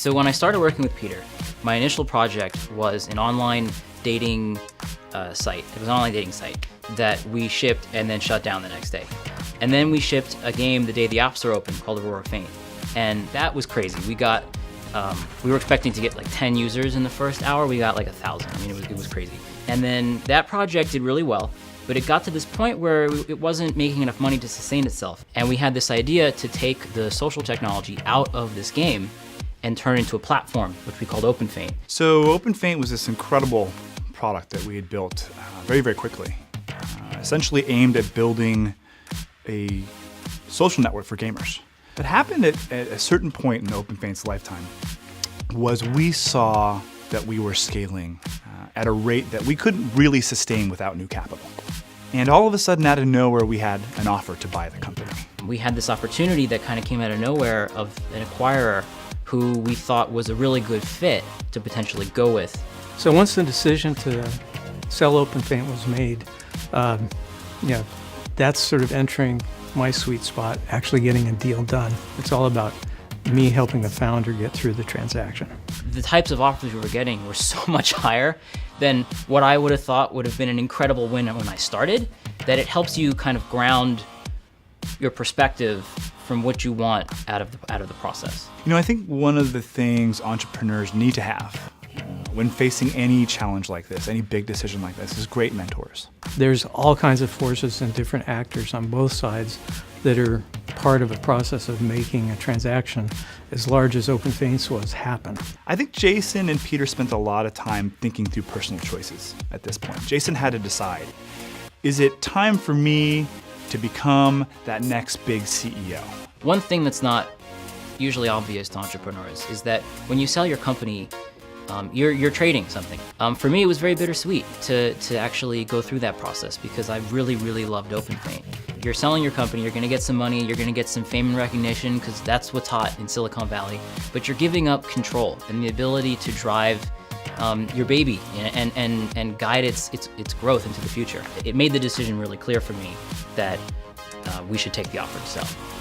So when I started working with Peter, my initial project was an online dating site. It was an online dating site that we shipped and then shut down the next day. And then we shipped a game the day the App Store opened called OpenFeint. And that was crazy. We were expecting to get like 10 users in the first hour. We got like 1,000. I mean, it was crazy. And then that project did really well, but it got to this point where it wasn't making enough money to sustain itself. And we had this idea to take the social technology out of this game and turn it into a platform, which we called OpenFeint. So OpenFeint was this incredible product that we had built very, very quickly, essentially aimed at building a social network for gamers. What happened at a certain point in OpenFeint's lifetime was we saw that we were scaling at a rate that we couldn't really sustain without new capital. And all of a sudden, out of nowhere, we had an offer to buy the company. We had this opportunity that kind of came out of nowhere of an acquirer who we thought was a really good fit to potentially go with. So once the decision to sell OpenFeint was made, that's sort of entering my sweet spot, actually getting a deal done. It's all about me helping the founder get through the transaction. The types of offers we were getting were so much higher than what I would have thought would have been an incredible win when I started, that it helps you kind of ground your perspective from what you want out of the process. I think one of the things entrepreneurs need to have when facing any challenge like this, any big decision like this, is great mentors. There's all kinds of forces and different actors on both sides that are part of a process of making a transaction as large as OpenFeint was happen. I think Jason and Peter spent a lot of time thinking through personal choices at this point. Jason had to decide, is it time for me to become that next big CEO? One thing that's not usually obvious to entrepreneurs is that when you sell your company, you're trading something. For me, it was very bittersweet to actually go through that process because I really, really loved OpenFeint. You're selling your company, you're gonna get some money, you're gonna get some fame and recognition because that's what's hot in Silicon Valley, but you're giving up control and the ability to drive your baby and guide its growth into the future. It made the decision really clear for me that we should take the offer to sell.